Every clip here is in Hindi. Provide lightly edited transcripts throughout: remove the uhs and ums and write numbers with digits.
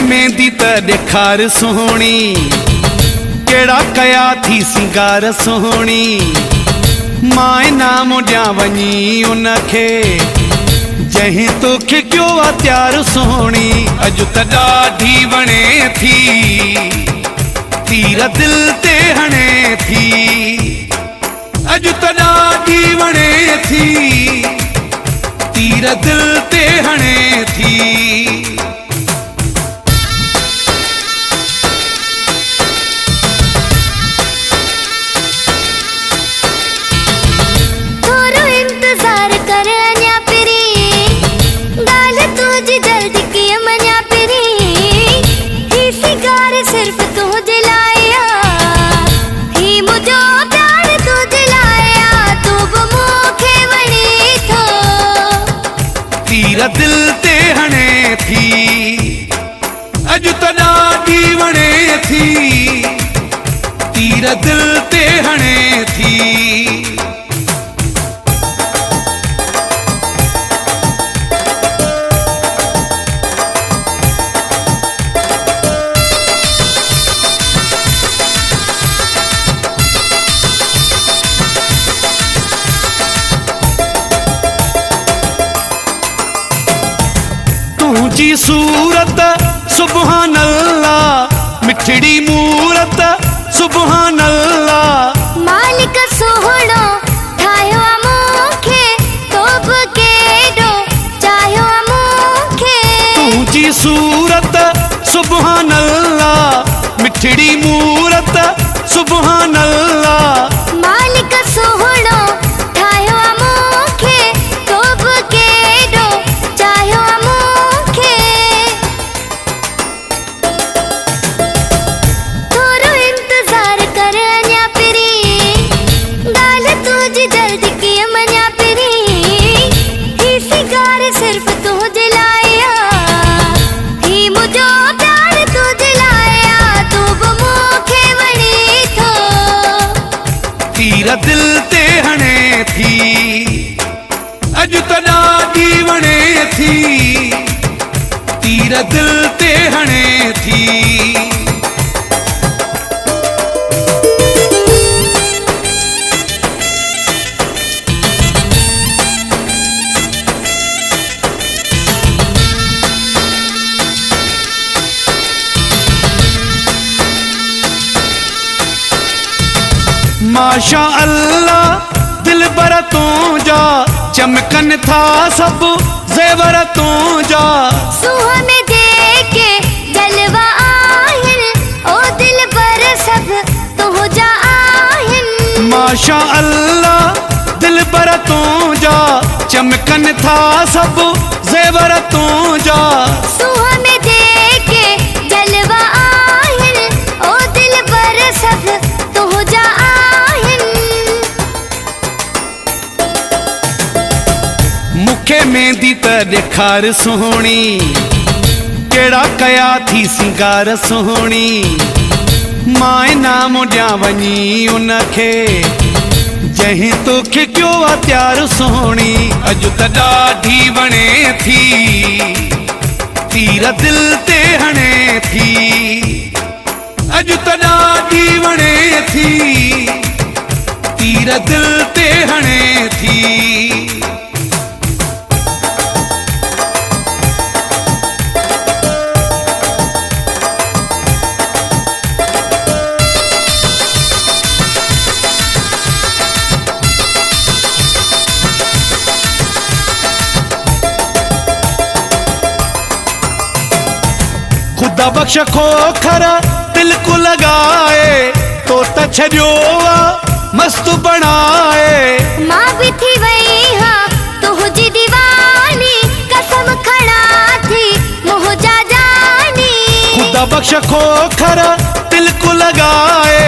मेहंदी त ॾेखार सोहणी, केड़ा कया थी सिंगार सोहणी। मां नाम ॾियां वञी उनखे जंहिं तोखे कयो आ त्यार सोहणी। अॼु त ॾाढी वणे थी, तीर दिल ते हणे थी। अॼु त ॾाढी वणे थी, तीर दिल ते हणे थी। तीर दिल ते हणे थी। अॼु त ॾाढी वणे थी, तीर दिल ते हणे थी। तुझी सूरत सुभान अल्लाह, मिठड़ी मूरत सुभान अल्लाह। मालिक सोहणो ठाहियो मूंखे, तो बि केॾो चाहियो मूंखे। तुझी सूरत सुभान अल्लाह, मिठड़ी मूरत सुभान अल्लाह। मालिक सोहणो ठाहियो मूंखे, तो बि केॾो चाहियो मूंखे। थोरो इंतज़ार कर अञा पिरी, ॻाल्हि तुंहिंजी जल्दी कीअं मञा पिरी। ही सिंगार सिर्फ़ तुंहिंजे लाइ आ, ही मुंहिंजो प्यार तुंहिंजे लाइ आ, तू बि मूंखे वणी थो। तीर दिल ते हणे थी। अॼु त ॾाढी वणे थी, तीर दिल ते हणे थी। माशा अल्लाह दिल बर तुंहिंजा, चमकन था सब ज़ेवर तुंहिंजा। सूंह में जेके जलवा आहिनि, ओ दिल बर सब तुंहिंजा आहिनि। माशा अल्लाह दिल बर तुंहिंजा, चमकन था सब ज़ेवर तुंहिंजा। सूंह में जेके जलवा आहिनि, ओ दिल बर सब तुंहिंजा आहिनि। मूंखे मेहंदी त ॾेखार सोहणी, केड़ा कया थी सिंगार सोहणी। मां नाम ॾियां वञी उनखे जंहिं तोखे कयो आ त्यार सोहणी। अॼु त ॾाढी वणे थी, तीर दिल ते हणे थी। अॼु त ॾाढी वणे थी, तीर दिल ते हणे थी। खुदा बख्श खोखर दिल को लगाए, तो त छॾियो आ मस्त बणाए। मां बि थी वई हां तुंहिंजी दीवानी, कसम खणा थी मुंहिंजा जानी। खुदा बख्श खोखर दिल को लगाए,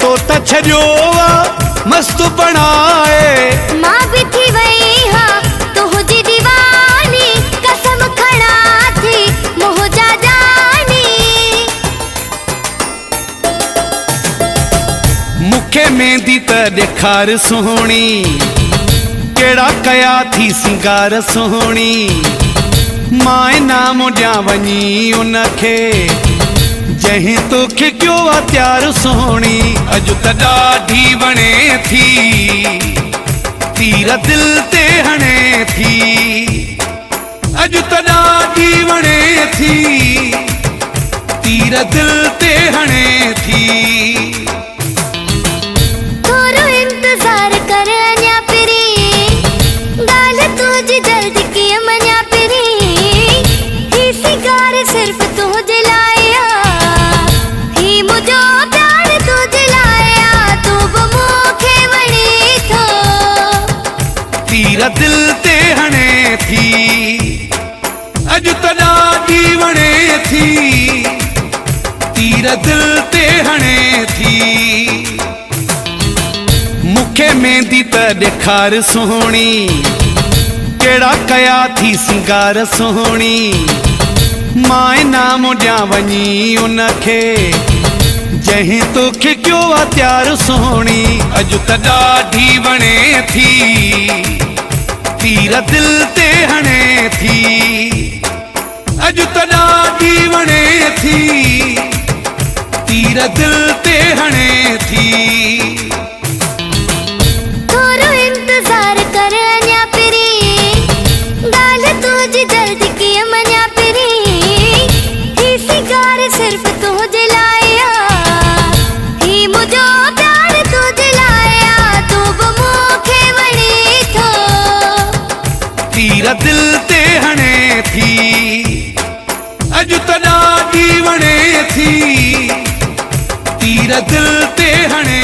तो त छॾियो आ मस्त बणाए। मां बि थी वई हां तुंहिंजी दीवानी, कसम खणा थी मुंहिंजा जानी। मूंखे मेहंदी त ॾेखार सोहणी, केड़ा कया थी सिंगार सोहणी। माए नाम ॾियां वञी उनखे जंहिं तोखे कयो आहे त्यार सोहणी। अॼु त ॾाढी वणे थी तीर दिल ते हणे थी। अॼु त ॾाढी वणे थी तीर दिल ते हणे थी। थोरो इंतज़ार कर अञा पिरी ॻाल्हि तुंहिंजी जल्दी कीअं मञा पिरी। ही सिगार सिर्फ़ तुंहिंजे लाइ ही मुंहिंजो प्यार तुंहिंजे लाइ तूं बि मूंखे वणे थो। तीर दिल ते हणे थी। अॼु त ॾाढी वणे थी तीर दिल ते हणे थी। मूंखे मेहंदी त ॾेखार सोहणी कहिड़ा कया थी सिंगार सोहणी। माए नाम ॾियां वञी उनखे जंहिं तोखे कयो आहे त्यार सोहणी। अॼु त ॾाढी वणे थी तीर दिल ते हणे थी। अॼु त ॾाढी वणे थी तीर दिल ते हणे थी। थोरो इंतज़ार कर अञा पिरी ॻाल्हि तुंहिंजी जल्दी कीअं मञा पिरी। ही सिगार सिर्फ़ तुंहिंजे लाइ ही मुंहिंजो प्यार तुंहिंजे लाइ तूं बि मूंखे वणे थो। तीर दिल ते हणे थी। अॼु त ॾाढी वणे थी तीर दिल ते हणे